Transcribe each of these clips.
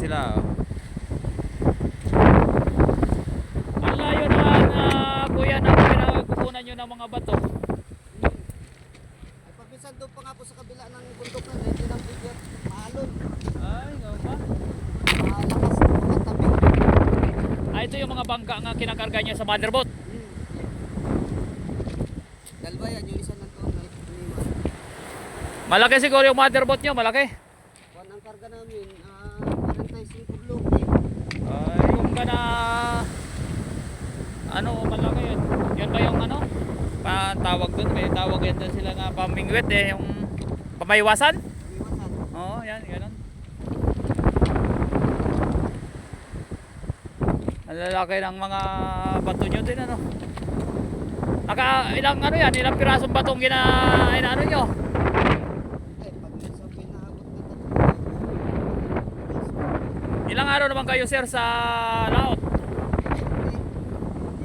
sila. Ang layo naman, kuya, na pinagkukunan nyo ng mga bato. Ay, pagpisan doon pa nga po sa kabila ng bundok na hindi ng bigat maalon. Ay, nga ba? Malakas na mga tabi. Ito yung mga bangka nga kinakarga niya sa motherboat. Dalawa yan, yung isa nandoon na lima. Malaki siguro yung motherboat nyo, malaki. Kuwan ang karga namin, 45 bloke. Ay, yung ka na ano, malaki yun. Yun ba yung ano? Tawag dun, may tawag yan dun sila nga pamingwit eh, yung pamaywasan? Iwasan. Oo, yan, ganun. Ang lalaki ng mga bato nyo din, ano? Ilang ano yan, ilang pirasong batong inaano nyo? Ay, pag minsan pinahabot na Ilang araw naman kayo, sir, sa laot? hindi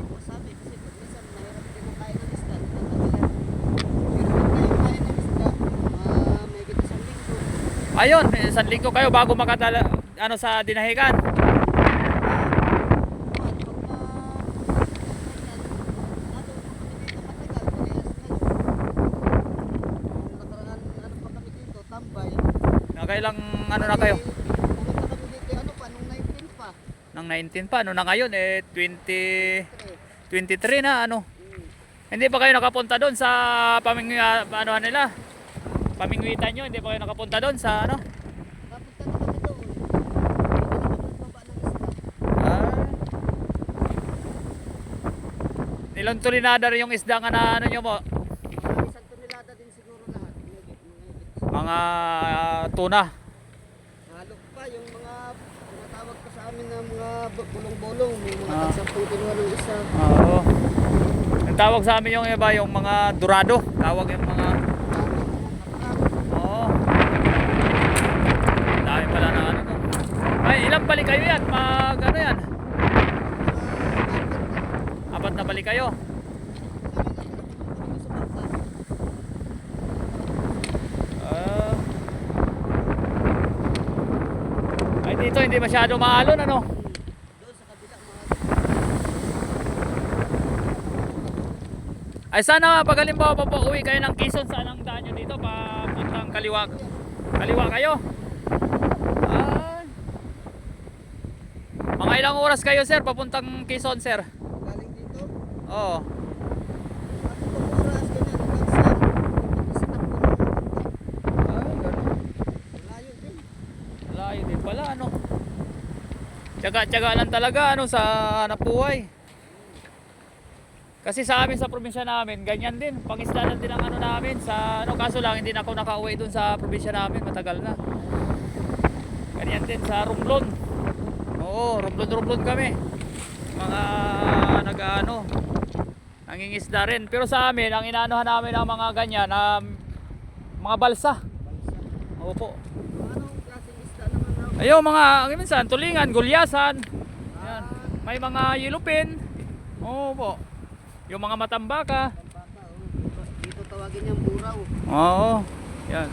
ko sabi kasi pag minsan mahirap din ang kain ng isda. Pero pag kayo kain ng isda, may kita sa linggo. Ayun, 1 linggo kayo bago makatala ano sa dinahigan. Nakailang ano na kayo? Pumunta kami dito, ano pa, nung 19 pa. Nang 19 pa, ano na ngayon eh 23 na ano. Hindi pa kayo nakapunta doon sa ano nila? Pamingwitan nyo, hindi pa kayo nakapunta doon sa ano? Napunta na kami doon. Hindi na kami nagbaba ng isda. Ilang tulinada rin yung isda nga na ano nyo mo? Isang tonelada din siguro lahat. Mga tuna. Halok pa yung mga tinatawag pa sa amin na mga bulong-bulong. May mga Ah. tagsapong kinuha ng isa. Oo. Ang tawag sa amin yung iba, yung mga dorado. Tawag yung mga oo. Dami pala na ano no. Ay, ilang balik kayo yan? Pag ano yan? 4 na balik kayo. Ah. Ay, dito hindi masyado maalon ano. Doon sa kabila mga Ay sana pag halimbawa pauwi kayo ng Quezon, saan ang daan nyo dito? Papuntang kaliwa. Kaliwa kayo? Ay. Mga ilang oras kayo, sir, papuntang Quezon, sir? galing dito. Oo. At oras ganyan hanggang sa Ay, ganun. layo din. Layo din pala, ano? Tiyaga-tiyaga lang talaga, ano, sa napuhay. Kasi sa amin, sa probinsya namin, ganyan din. Pangisdanan din ang ano namin. Sa, ano, kaso lang, hindi na ako nakauwi dun sa probinsya namin. Matagal na. Ganyan din sa Romblon. Oo, Romblon kami. Mga nag-ano, nangingisda rin. Pero sa amin, ang inaanohan namin ng mga ganyan, mga balsa. Opo. Anong klaseng isda naman raw? Ayun, mga, minsan, tulingan, gulyasan. Yan. May mga yelupin. Opo. Yung mga matambaka. Bata, dito tawagin niyang buraw. Oo. Yan.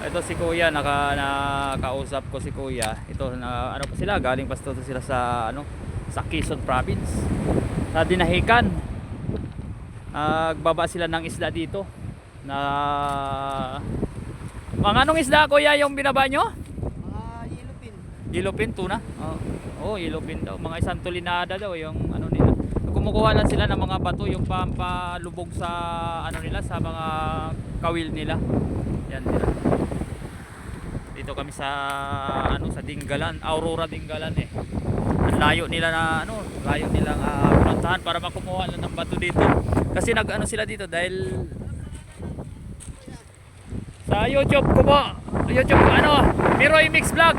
Ito si Kuya, nakausap ko si Kuya. Ito na ano pa sila, galing pa sila sa ano, sa Quezon Province. Sa Dinahican. Nagbaba sila ng isda dito. Na mga anong isda, Kuya, yung binaba nyo? Mga yelupin. Yellowfin, tuna? Oo, yellowfin daw. Mga 1 tulinada daw yung ano nila. Kumukuha lang sila ng mga bato, yung pampalubog sa ano nila, sa mga kawil nila. Yan nila. Dito kami sa ano, sa Dingalan, Aurora Dingalan eh. Ang layo nila na ano, layo nilang puntahan para makumuha lang ng bato dito. Kasi nag-ano sila dito dahil sa YouTube ko po. YouTube ko ano, Miroy Mix Vlog.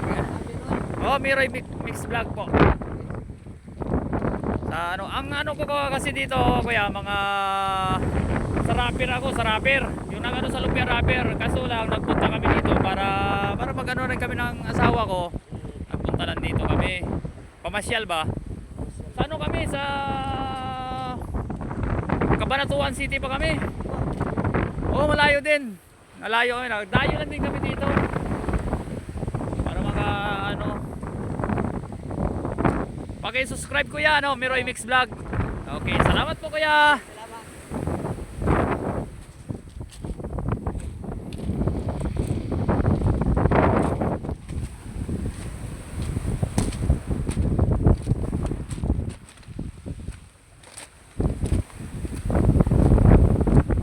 Oh, Miroy Mix Vlog po. Sa ano, ang ano ko kasi dito, kuya, mga sa rapper ako, sa rapper. Yung nag-ano sa lumpia rapper. Kaso lang nagpunta kami dito para mag-ano rin kami ng asawa ko. Nagpunta lang dito kami. Pamasyal ba? Sa ano kami, sa Cabanatuan City pa kami. Oo, malayo din. Malayo kami. Nagdayo lang din kami dito. Para maka ano, Paki-subscribe kuya, no, Miroy Mix Vlog. Okay, salamat po kuya. Salamat.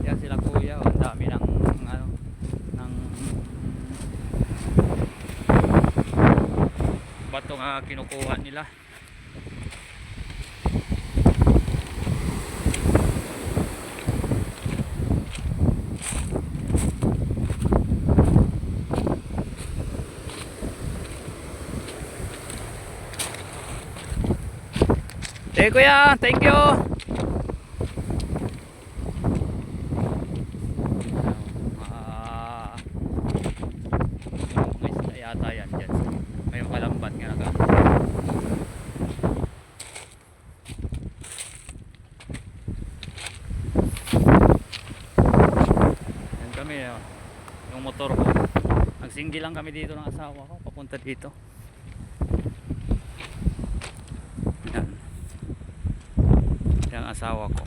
Yan sila kuya, ang dami ng ano ng bato nga kinukuha nila. Okay kuya, thank you. Mga isda yata yan dyan. May kalambat nga naka. Yan kami, yung motor ko. Nagsinggi lang kami dito ng asawa ko, papunta dito. Yan. Yan ang asawa ko.